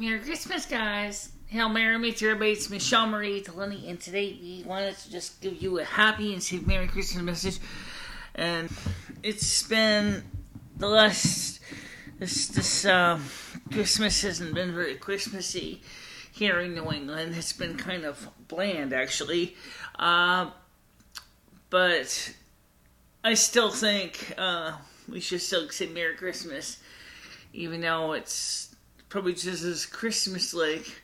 Merry Christmas, guys. Hail Mary, meet everybody. It's MicheleMarieDalene, and today we wanted to just give you a happy and safe Merry Christmas message. And it's been the last this Christmas hasn't been very Christmassy here in New England. It's been kind of bland, actually. But I still think we should still say Merry Christmas, even though it's probably just as Christmas-like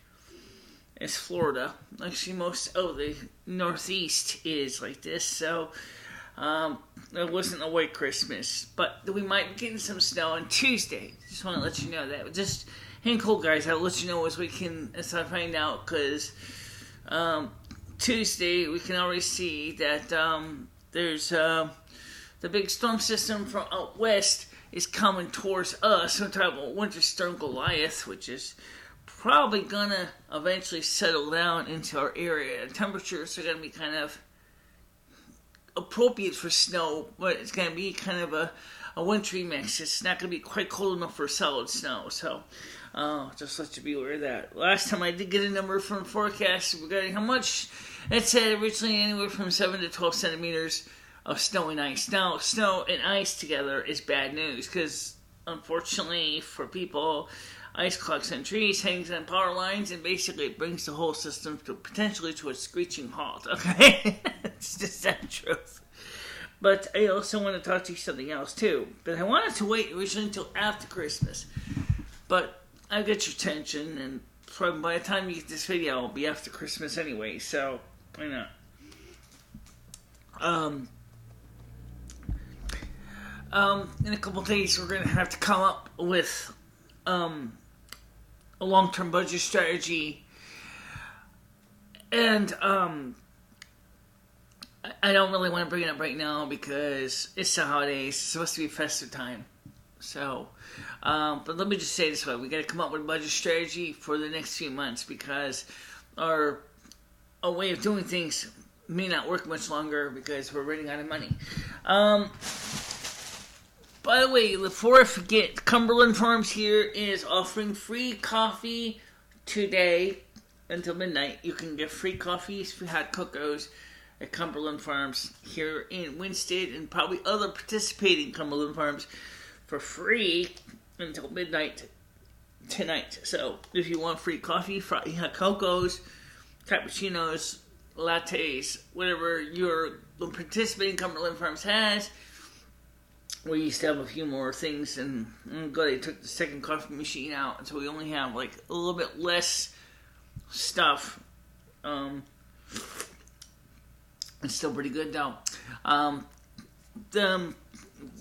as Florida. Actually, most of the Northeast is like this, so it wasn't a white Christmas. But we might be getting some snow on Tuesday. Just want to let you know that. Just hang cold, guys. I'll let you know as I find out, because Tuesday we can already see that there's the big storm system from out west is coming towards us. We're talking about Winter Storm Goliath, which is probably gonna eventually settle down into our area. The temperatures are gonna be kind of appropriate for snow, but it's gonna be kind of a wintry mix. It's not gonna be quite cold enough for solid snow, so just let you be aware of that. Last time I did get a number from forecast regarding how much. It said originally anywhere from 7 to 12 centimeters of snow and ice. Now, snow and ice together is bad news, because unfortunately for people, ice clogs on trees, hangs on power lines, and basically brings the whole system potentially to a screeching halt. Okay, it's just that truth. But I also want to talk to you something else too. But I wanted to wait originally until after Christmas, but I get your attention, and probably by the time you get this video, it'll be after Christmas anyway. So why not? In a couple days, we're going to have to come up with a long-term budget strategy. And I don't really want to bring it up right now because it's the holidays. It's supposed to be festive time. So, but let me just say this way. We got to come up with a budget strategy for the next few months, because our way of doing things may not work much longer because we're running out of money. By the way, before I forget, Cumberland Farms here is offering free coffee today until midnight. You can get free coffees, free hot cocos at Cumberland Farms here in Winsted, and probably other participating Cumberland Farms for free until midnight tonight. So if you want free coffee, free hot cocos, cappuccinos, lattes, whatever your participating Cumberland Farms has. We used to have a few more things, and I'm glad they took the second coffee machine out, so we only have like a little bit less stuff. It's still pretty good though.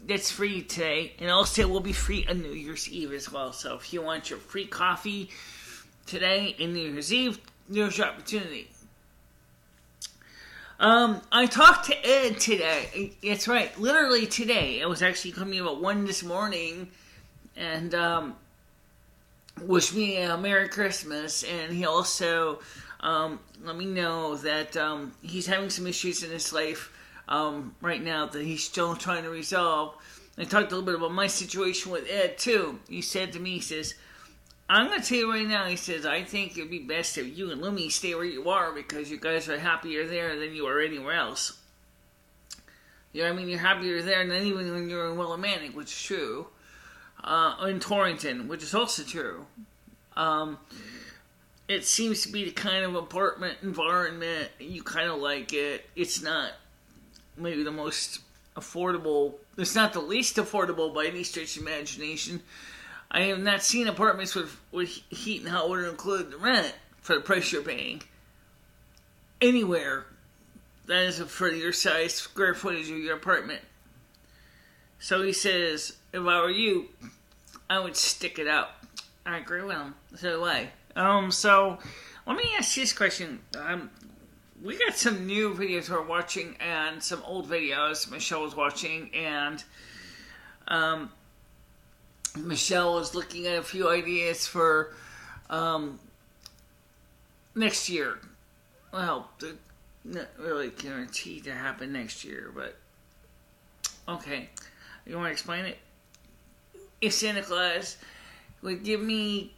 That's free today, and also will be free on New Year's Eve as well. So if you want your free coffee today and New Year's Eve, there's your opportunity. I talked to Ed today. That's right, literally today. I was actually coming about 1 this morning, and wished me a Merry Christmas. And he also let me know that he's having some issues in his life right now that he's still trying to resolve. I talked a little bit about my situation with Ed too. He said to me, he says, I'm going to tell you right now, he says, I think it would be best if you and Lumi stay where you are, because you guys are happier there than you are anywhere else. You know what I mean? You're happier there than even when you're in Willimantic, which is true. In Torrington, which is also true. It seems to be the kind of apartment environment you kind of like it. It's not maybe the most affordable. It's not the least affordable by any stretch of imagination. I have not seen apartments with heat and hot water included in the rent for the price you're paying anywhere that is for your size square footage of your apartment. So he says, if I were you, I would stick it out. I agree with him. So do I. So let me ask you this question. We got some new videos we're watching and some old videos Michelle was watching, and Michelle was looking at a few ideas for next year. Well, they're not really guaranteed to happen next year, but okay. You want to explain it? If Santa Claus would give me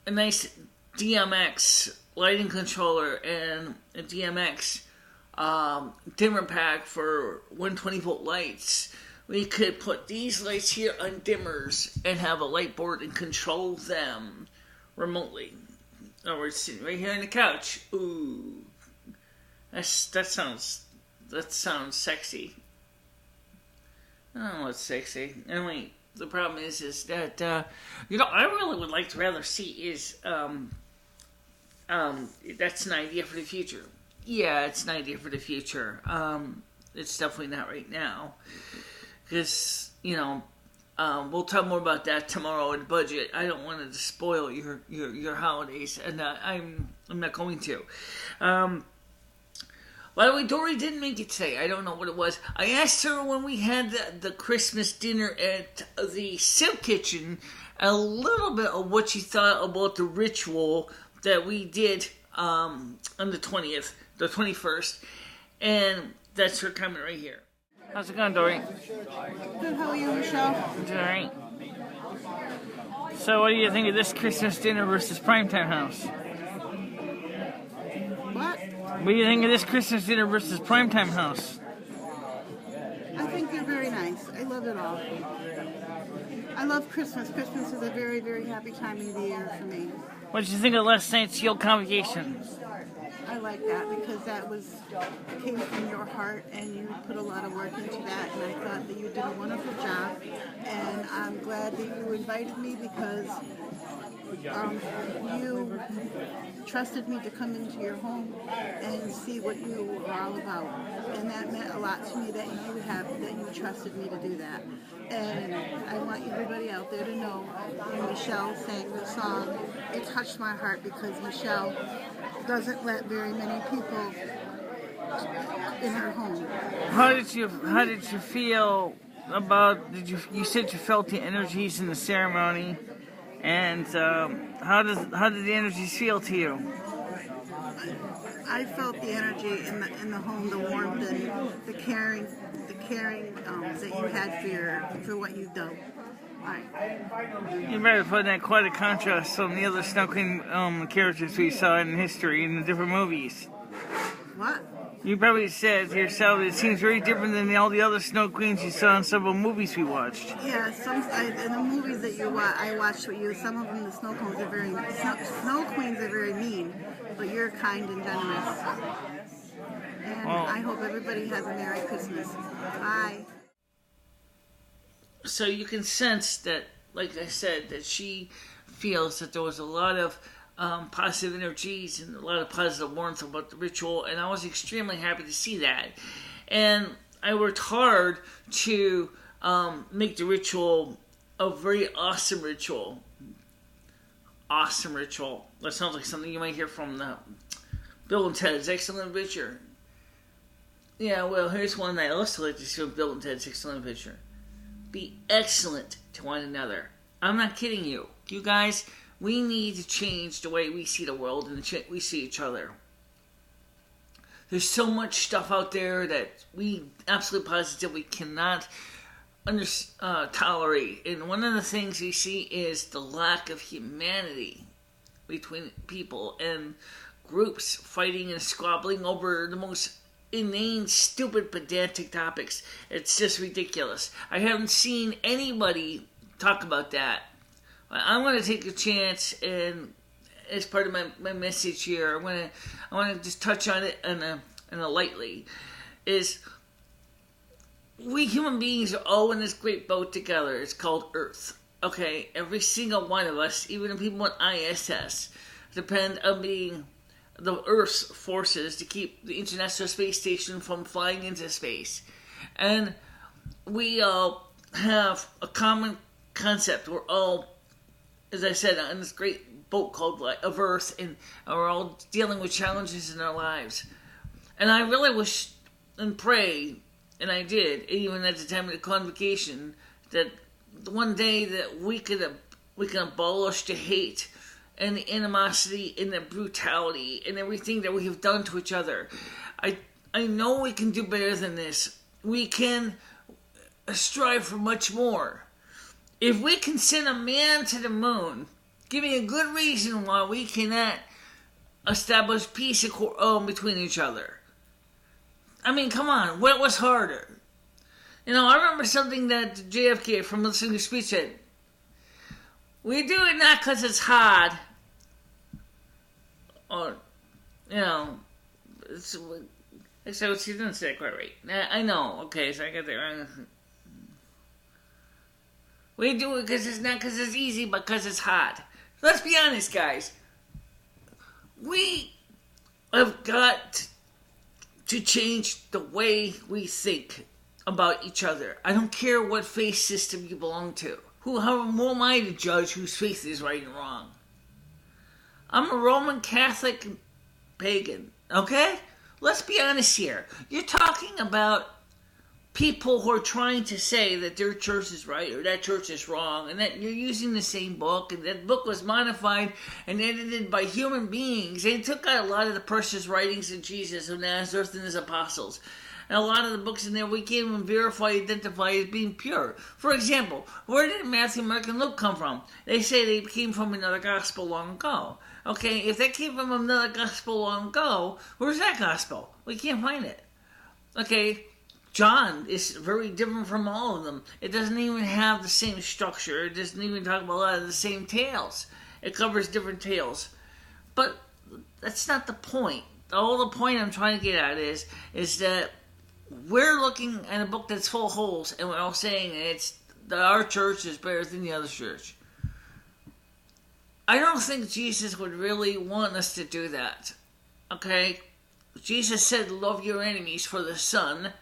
a nice DMX lighting controller and a DMX dimmer pack for 120 volt lights, we could put these lights here on dimmers and have a light board and control them remotely. In other words, sitting right here on the couch. Ooh, that sounds sexy. I don't know what's sexy. Anyway, the problem is that I really would like to rather see is that's an idea for the future. Yeah, it's an idea for the future. It's definitely not right now. Because, we'll talk more about that tomorrow in the budget. I don't want to spoil your holidays, and I'm not going to. By the way, Dory didn't make it today. I don't know what it was. I asked her when we had the Christmas dinner at the Soup Kitchen a little bit of what she thought about the ritual that we did on the 20th, the 21st, and that's her comment right here. How's it going, Dory? Good, how are you, Michelle? All right. So what do you think of this Christmas dinner versus Primetime House? What? What do you think of this Christmas dinner versus Primetime House? I think they're very nice. I love it all. I love Christmas. Christmas is a very, very happy time of the year for me. What did you think of last night's Yule Convocation? I like that because that came from your heart and you put a lot of work into that, and I thought that you did a wonderful job, and I'm glad that you invited me because you trusted me to come into your home and see what you were all about, and that meant a lot to me that you trusted me to do that. And I want everybody out there to know when Michelle sang the song, it touched my heart because Michelle doesn't let very many people in her home. How did you feel about? You said you felt the energies in the ceremony, and how did the energies feel to you? I felt the energy in the home, the warmth and the caring that you had for what you've done. Right. You better put that quite a contrast from the other Snow Queen characters we saw in history in the different movies. What? You probably said to yourself it seems very different than all the other Snow Queens you saw in several movies we watched. Yeah, in the movies that I watched with you, some of them the Snow Queens are very mean, but you're kind and generous. And I hope everybody has a Merry Christmas. Bye. So you can sense that, like I said, that she feels that there was a lot of positive energies and a lot of positive warmth about the ritual, and I was extremely happy to see that. And I worked hard to make the ritual a very awesome ritual. Awesome ritual. That sounds like something you might hear from the Bill and Ted's Excellent Adventure. Yeah, well, here's one that I also like to see from Bill and Ted's Excellent Adventure. Be excellent to one another. I'm not kidding you. You guys, we need to change the way we see the world and we see each other. There's so much stuff out there that we absolutely positively cannot tolerate. And one of the things we see is the lack of humanity between people and groups fighting and squabbling over the most inane, stupid, pedantic topics. It's just ridiculous. I haven't seen anybody talk about that. I want to take a chance, and as part of my message here, I want to just touch on it in a lightly. Is we human beings are all in this great boat together. It's called Earth. Okay, every single one of us, even the people on ISS, depend on being the Earth's forces to keep the International Space Station from flying into space. And we all have a common concept. We're all, as I said, on this great boat called of Earth, and we're all dealing with challenges in our lives. And I really wish and pray, and I did, even at the time of the convocation, that one day that we can abolish the hate and the animosity and the brutality and everything that we have done to each other. I know we can do better than this. We can strive for much more. If we can send a man to the moon Give me a good reason why we cannot establish peace between each other. I mean, come on, what was harder? I remember something that JFK from listening to speech said. We do it not because it's hard, or, so she didn't say it quite right. I know, okay, so I got that wrong. We do it because it's not because it's easy, but because it's hard. Let's be honest, guys. We have got to change the way we think about each other. I don't care what faith system you belong to. Who am I to judge whose faith is right and wrong? I'm a Roman Catholic pagan, okay? Let's be honest here. You're talking about people who are trying to say that their church is right or that church is wrong, and that you're using the same book, and that book was modified and edited by human beings. They took out a lot of the precious writings of Jesus of Nazareth and his apostles. And a lot of the books in there we can't even identify as being pure. For example, where did Matthew, Mark, and Luke come from? They say they came from another gospel long ago. Okay, if they came from another gospel long ago, where's that gospel? We can't find it. Okay, John is very different from all of them. It doesn't even have the same structure. It doesn't even talk about a lot of the same tales. It covers different tales. But that's not the point. The point I'm trying to get at is that we're looking at a book that's full of holes, and we're all saying that our church is better than the other church. I don't think Jesus would really want us to do that. Okay? Jesus said, love your enemies, for the sun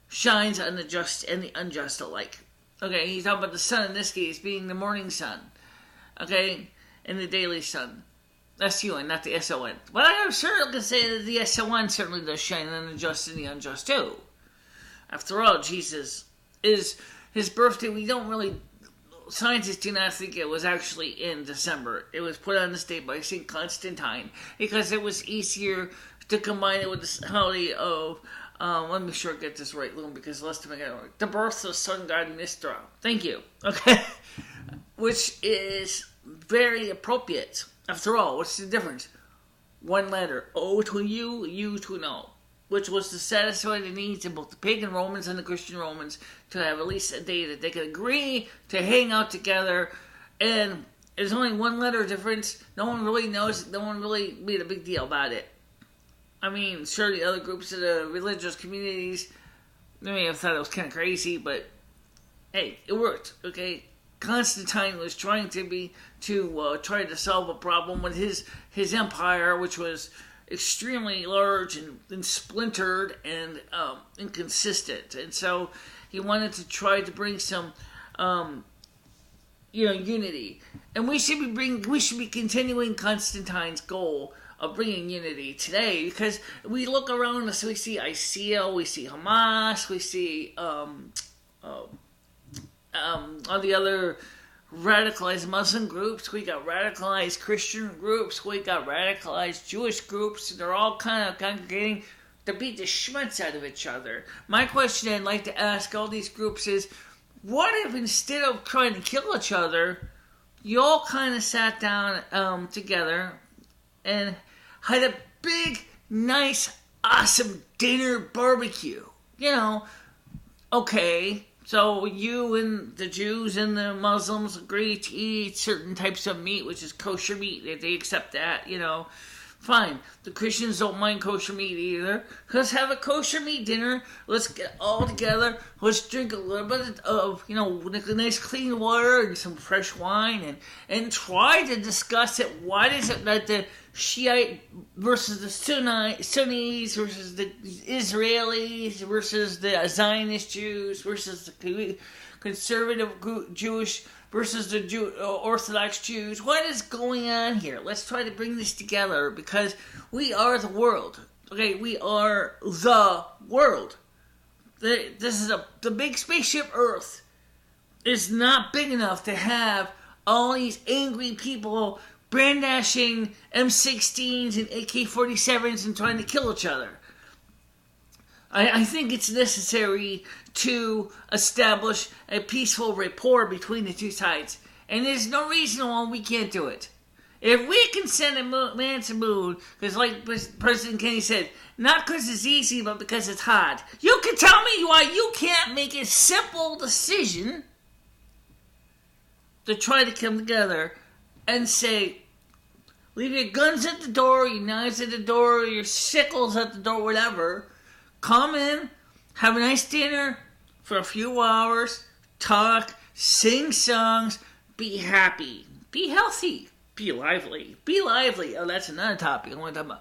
shines on the just and the unjust alike. Okay, he's talking about the sun in this case being the morning sun. Okay? And the daily sun. S-U-N, not the S-O-N. But I'm sure I can say that the S-O-N certainly does shine on the just and the unjust too. After all, Jesus is his birthday. Scientists do not think it was actually in December. It was put on this date by St. Constantine because it was easier to combine it with the holiday of, let me sure I get this right, Loom, because last time I got it right. The birth of sun god Mithra. Thank you. Okay? Which is very appropriate. After all, what's the difference? One letter, O to U, U to no, which was to satisfy the needs of both the pagan Romans and the Christian Romans to have at least a day that they could agree to hang out together. And there's only one letter difference. No one really knows. No one really made a big deal about it. I mean, sure, the other groups of the religious communities, they may have thought it was kind of crazy, but hey, it worked, okay? Constantine was trying to try to solve a problem with his empire, which was extremely large and splintered and inconsistent, and so he wanted to try to bring some unity. And we should be continuing Constantine's goal of bringing unity today, because we look around us, we see ICL, we see Hamas, we see all the other radicalized Muslim groups, we got radicalized Christian groups, we got radicalized Jewish groups. They're all kind of congregating to beat the schmutz out of each other. My question I'd like to ask all these groups is, what if instead of trying to kill each other, you all kind of sat down together and had a big, nice, awesome dinner barbecue? Okay, so you and the Jews and the Muslims agree to eat certain types of meat, which is kosher meat. They accept that, Fine. The Christians don't mind kosher meat either. Let's have a kosher meat dinner. Let's get all together. Let's drink a little bit of, nice clean water and some fresh wine and try to discuss it. Why is it that the Shiite versus the Sunnis versus the Israelis versus the Zionist Jews versus the conservative Jewish versus the Orthodox Jews? What is going on here? Let's try to bring this together, because we are the world. Okay, we are the world. This is the big spaceship Earth is not big enough to have all these angry people brandishing M16s and AK-47s and trying to kill each other. I think it's necessary to establish a peaceful rapport between the two sides. And there's no reason why we can't do it. If we can send a man to the moon, because like President Kennedy said, not because it's easy, but because it's hard. You can tell me why you can't make a simple decision to try to come together and say, leave your guns at the door, your knives at the door, your sickles at the door, whatever. Come in, have a nice dinner for a few hours, talk, sing songs, be happy, be healthy. Be lively. Be lively. Oh, that's another topic I want to talk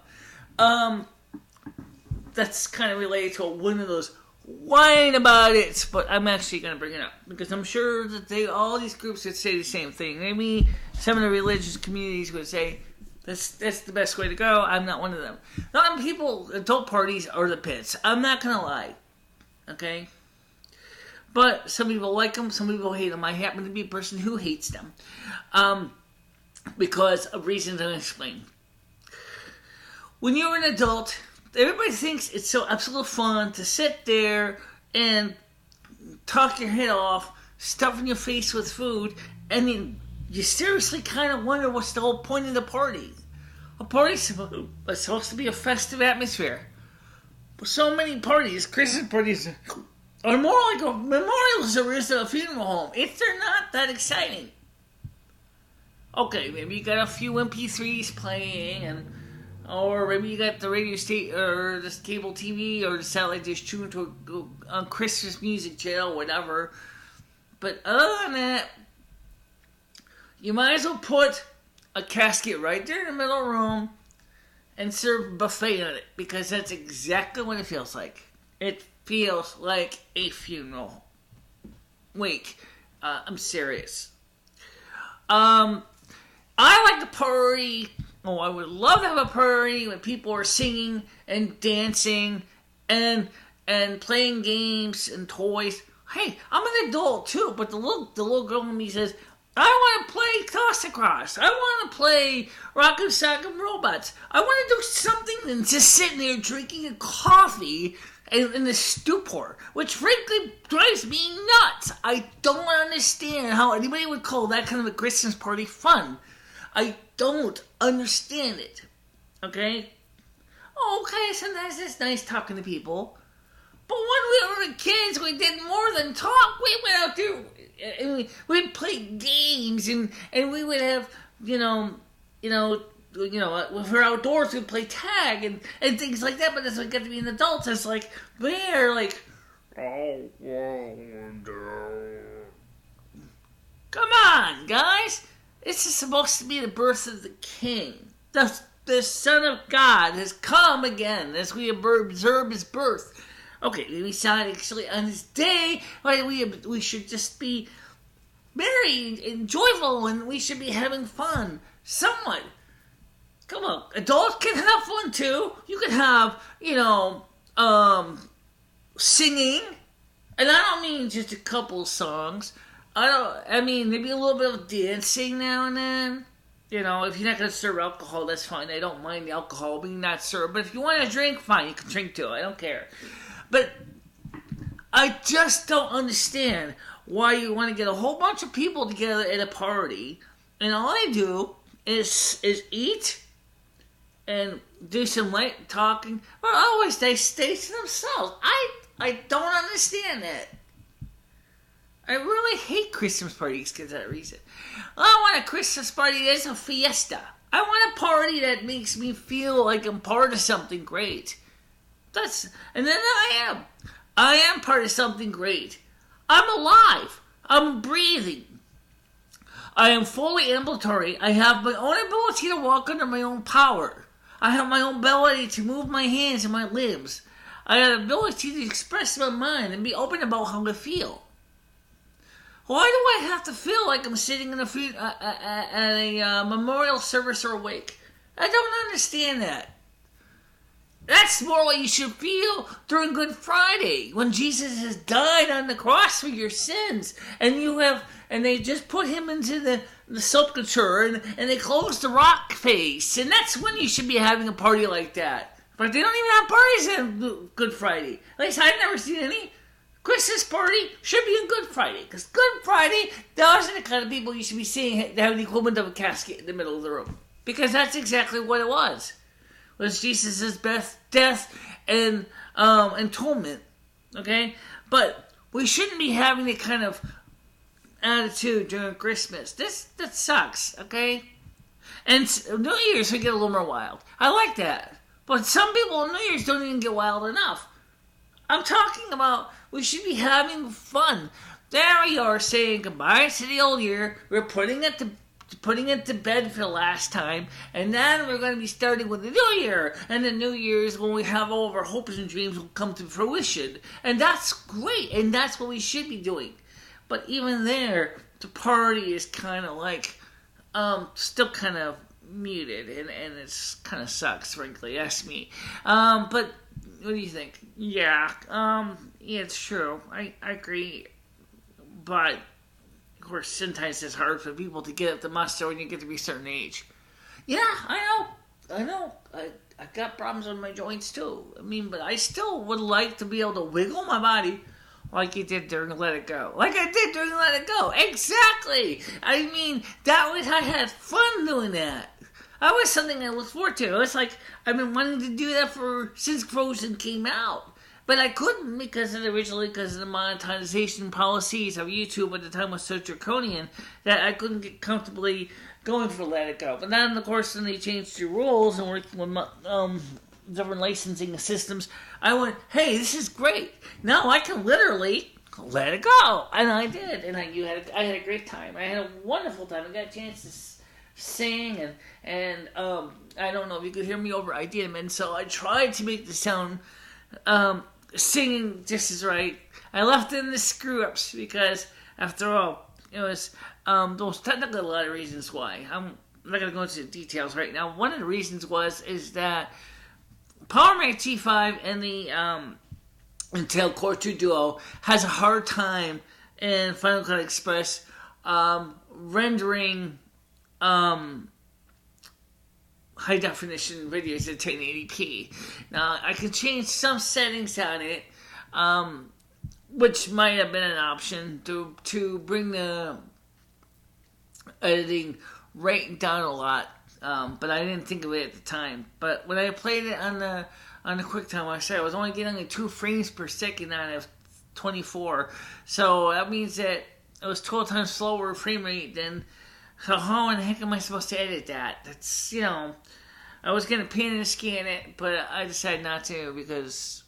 about. That's kind of related to one of those whine about it, but I'm actually going to bring it up because I'm sure that all these groups would say the same thing. Maybe some of the religious communities would say that's the best way to go. I'm not one of them. Not people. Adult parties are the pits. I'm not going to lie. Okay. But some people like them. Some people hate them. I happen to be a person who hates them. Because of reasons I'll explain. When you're an adult, everybody thinks it's so absolute fun to sit there and talk your head off, stuffing your face with food, and then you seriously kind of wonder what's the whole point of the party. A party's supposed to be a festive atmosphere. But so many parties, Christmas parties, are more like a memorial service than a funeral home. They're not that exciting. Okay, maybe you got a few MP3s playing, or maybe you got the radio station, or the cable TV, or the satellite dish tuned to a Christmas music channel, whatever. But other than that, you might as well put a casket right there in the middle of the room and serve a buffet on it, because that's exactly what it feels like. It feels like a funeral wake. I'm serious. I like to party. Oh, I would love to have a party when people are singing and dancing and playing games and toys. Hey, I'm an adult too, but the little girl in me says, I want to play Toss Across. I want to play Rock'em Sock'em Robots. I want to do something than just sitting there drinking a coffee in the stupor, which frankly drives me nuts. I don't understand how anybody would call that kind of a Christmas party fun. I don't understand it. Okay? Okay, sometimes it's nice talking to people. But when we were kids, we did more than talk. We went out there and we'd play games and we would have, if we're outdoors, we'd play tag and things like that. But as we get to be an adult, it's like, come on, guys. This is supposed to be the birth of the King. The Son of God has come again as we observe his birth. Okay, we decide actually on this day, we should just be merry and joyful, and we should be having fun. Somewhat. Come on, adults can have fun too. You can have, singing, and I don't mean just a couple songs. I mean, maybe a little bit of dancing now and then. If you're not going to serve alcohol, that's fine. I don't mind the alcohol being not served. But if you want to drink, fine, you can drink too. I don't care. But I just don't understand why you want to get a whole bunch of people together at a party, and all they do is eat and do some light talking. But always they stay to themselves. I don't understand that. I really hate Christmas parties because of that reason. I want a Christmas party that's a fiesta. I want a party that makes me feel like I'm part of something great. And then I am part of something great. I'm alive. I'm breathing. I am fully ambulatory. I have my own ability to walk under my own power. I have my own ability to move my hands and my limbs. I have the ability to express my mind and be open about how I feel. Why do I have to feel like I'm sitting in at a memorial service or a wake? I don't understand that. That's more what you should feel during Good Friday, when Jesus has died on the cross for your sins, and they just put him into the sepulcher, and they closed the rock face, and that's when you should be having a party like that. But they don't even have parties on Good Friday. At least I've never seen any. Christmas party should be on Good Friday, because Good Friday, those are the kind of people you should be seeing that have the equivalent of a casket in the middle of the room. Because that's exactly what it was. It was Jesus' death and atonement. Okay? But we shouldn't be having the kind of attitude during Christmas. That sucks, okay? And New Year's we get a little more wild. I like that. But some people on New Year's don't even get wild enough. I'm talking about we should be having fun. There we are saying goodbye to the old year. We're putting it to bed for the last time. And then we're going to be starting with the new year. And the new year is when we have all of our hopes and dreams will come to fruition. And that's great. And that's what we should be doing. But even there, the party is kind of like, still kind of muted. And it's kind of sucks, frankly. Ask me. But what do you think? Yeah, it's true. I agree. But, of course, sometimes it's hard for people to get up the muster when you get to be a certain age. Yeah, I know. I got problems with my joints, too. I mean, but I still would like to be able to wiggle my body like you did during Let It Go. Like I did during Let It Go. Exactly. I mean, I had fun doing that. That was something I looked forward to. It's like, I've been wanting to do that since Frozen came out. But I couldn't because of the monetization policies of YouTube at the time was so draconian that I couldn't get comfortably going for Let It Go. But then, of course, when they changed the rules and working with different licensing systems, I went, hey, this is great. Now I can literally let it go. And I did. And I had a great time. I had a wonderful time. I got a chance to sing and I don't know if you could hear me over. I did, and so I tried to make the sound singing just as right. I left in the screw-ups because, after all, it was there was technically a lot of reasons why. I'm not going to go into the details right now. One of the reasons is that Power Mac G5 and the Intel Core 2 Duo has a hard time in Final Cut Express rendering high definition videos at 1080p. Now, I can change some settings on it, which might have been an option to bring the editing rate down a lot, but I didn't think of it at the time. But when I played it on the QuickTime, I said I was only getting like 2 frames per second out of 24, so that means that it was 12 times slower frame rate than. So how in the heck am I supposed to edit that? That's, I was going to pan and scan it, but I decided not to because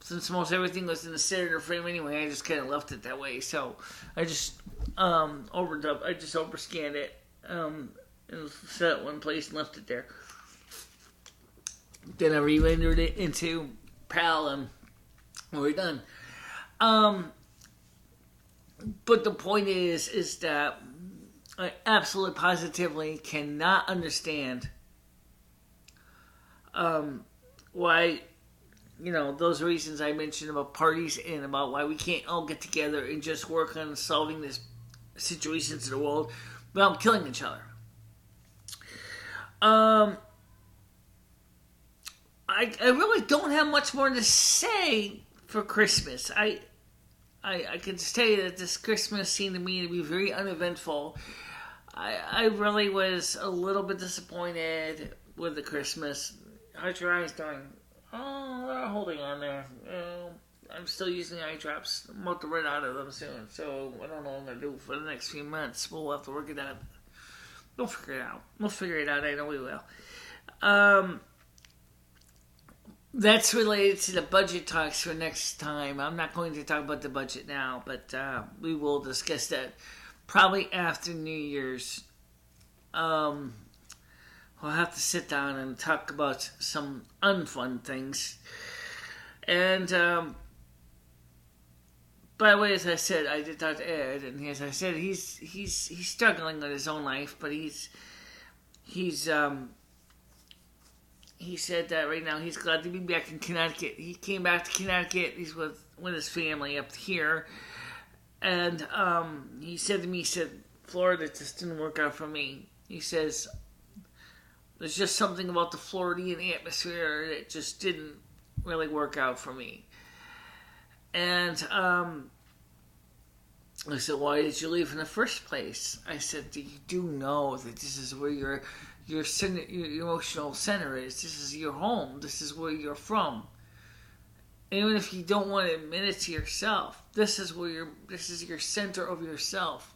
since most everything was in the center frame anyway, I just kind of left it that way. So I just overscanned it and set it one place and left it there. Then I re-rendered it into PAL and we're done. But the point is that I absolutely positively cannot understand why, those reasons I mentioned about parties and about why we can't all get together and just work on solving these situations in the world without killing each other. I really don't have much more to say for Christmas. I can say that this Christmas seemed to me to be very uneventful. I really was a little bit disappointed with the Christmas. How's your eyes doing? Oh, they're holding on there. I'm still using eye drops. I'm about to run out of them soon, so I don't know what I'm going to do for the next few months. We'll have to work it out. We'll figure it out. I know we will. That's related to the budget talks for next time. I'm not going to talk about the budget now, but we will discuss that probably after New Year's. We'll have to sit down and talk about some unfun things. And, by the way, as I said, I did talk to Ed, and as I said, he's struggling with his own life, but he said that right now he's glad to be back in Connecticut. He came back to Connecticut. He's with his family up here. And he said to me, Florida just didn't work out for me. He says, there's just something about the Floridian atmosphere that just didn't really work out for me. And I said, why did you leave in the first place? I said, you do know that this is where your emotional center is. This is your home. This is where you're from. Even if you don't want to admit it to yourself, this is your center of yourself,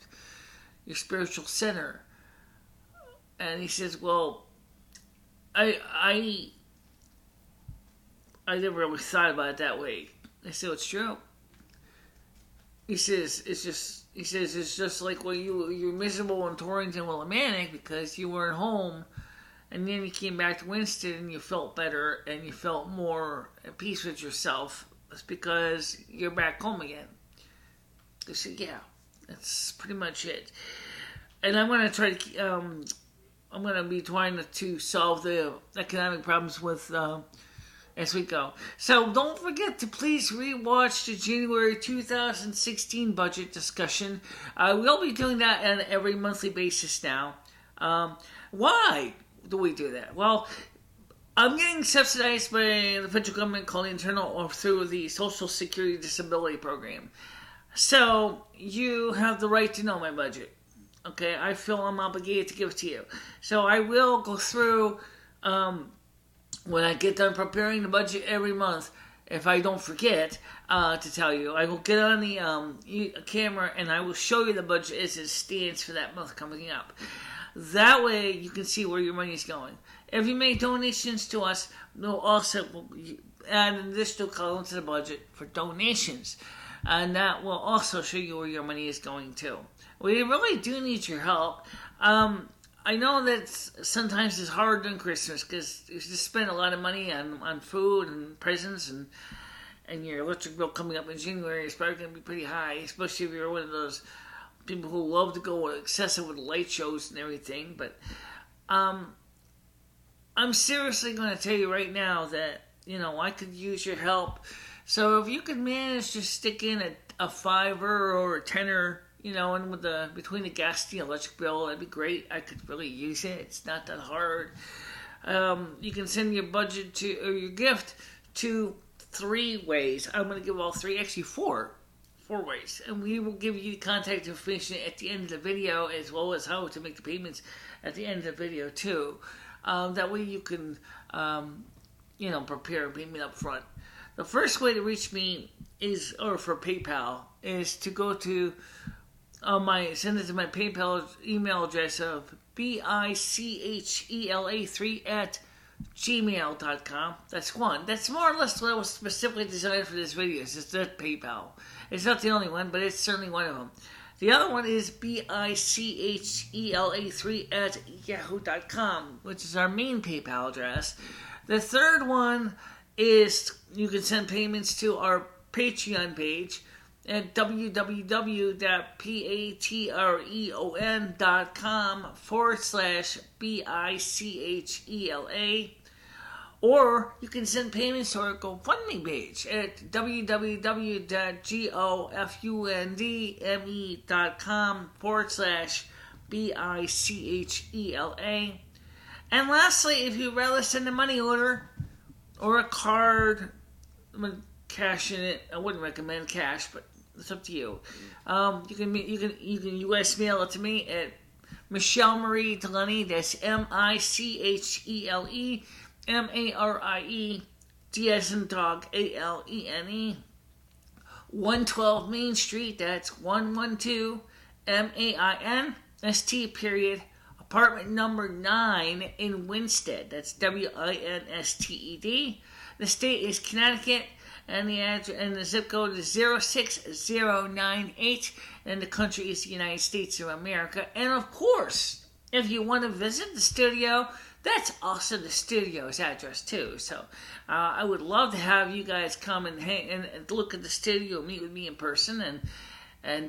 your spiritual center. And he says, well, I never really thought about it that way. I said, it's true. He says, it's just like when you're miserable in Torrington with a manic because you weren't home, and then you came back to Winston and you felt better and you felt more at peace with yourself. It's because you're back home again. I said, yeah, that's pretty much it. And I'm going to try to, I'm going to be trying to solve the economic problems with, as we go. So don't forget to please rewatch the January 2016 budget discussion. We'll be doing that on every monthly basis now. Why do we do that? Well, I'm getting subsidized by the federal government called the internal or through the Social Security Disability Program. So you have the right to know my budget. Okay, I feel I'm obligated to give it to you. So I will go through when I get done preparing the budget every month. If I don't forget to tell you, I will get on the camera and I will show you the budget as it stands for that month coming up. That way you can see where your money is going. If you make donations to us, we'll also add an additional column to the budget for donations. And that will also show you where your money is going to. We really do need your help. I know that sometimes it's hard during Christmas because you just spend a lot of money on food and presents, and your electric bill coming up in January is probably going to be pretty high, especially if you're one of those people who love to go excessive with light shows and everything. But I'm seriously going to tell you right now that, I could use your help. So if you could manage to stick in a $5 or a $10, and with between the gas and the electric bill, that'd be great. I could really use it. It's not that hard. You can send your budget or your gift to 3 ways. I'm going to give all 3, actually 4 ways. And we will give you the contact information at the end of the video, as well as how to make the payments at the end of the video too. That way you can, prepare a payment up front. The first way to reach me for PayPal, is to go to send it to my PayPal email address of bicachela3@gmail.com. That's one. That's more or less what was specifically designed for this video. It's just PayPal. It's not the only one, but it's certainly one of them. The other one is bicachela3@yahoo.com, which is our main PayPal address. The third one is you can send payments to our Patreon page at www.patreon.com/bicachela, or you can send payments to our GoFundMe page at www.gofundme.com/bicachela. And lastly, if you'd rather send a money order or a card, I'm gonna cash in it. I wouldn't recommend cash, but it's up to you. You can US mail it to me at MicheleMarieDalene. That's MicheleMarie, as in dog, ALENE. 112 Main Street. That's 112 MAINST. Apartment number 9 in Winsted. That's WINSTED. The state is Connecticut, and the address and the zip code is 06098, and the country is the United States of America. And of course, if you want to visit the studio, that's also the studio's address too. So I would love to have you guys come and hang and look at the studio, meet with me in person, and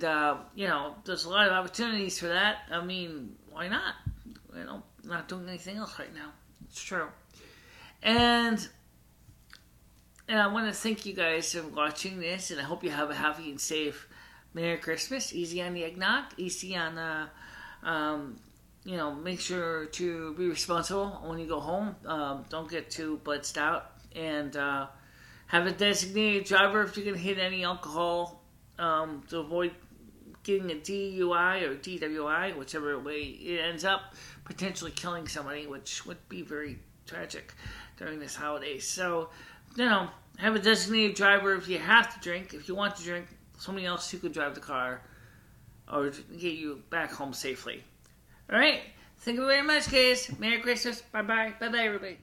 there's a lot of opportunities for that. I mean, why not? Not doing anything else right now. It's true. And I want to thank you guys for watching this, and I hope you have a happy and safe Merry Christmas. Easy on the eggnog. Easy on, make sure to be responsible when you go home. Don't get too blitzed out. And Have a designated driver if you're going to hit any alcohol to avoid getting a DUI or DWI, whichever way it ends up, potentially killing somebody, which would be very tragic during this holiday. So, have a designated driver if you have to drink. If you want to drink, somebody else who can drive the car or get you back home safely. All right. Thank you very much, guys. Merry Christmas. Bye-bye. Bye-bye, everybody.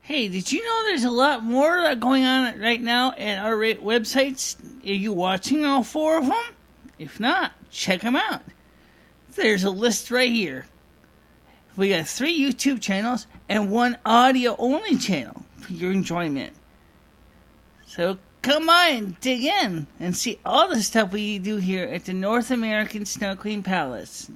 Hey, did you know there's a lot more going on right now at our websites? Are you watching all 4 of them? If not, check them out. There's a list right here. We got 3 YouTube channels and 1 audio-only channel for your enjoyment. So come on, dig in and see all the stuff we do here at the North American Snow Queen Palace.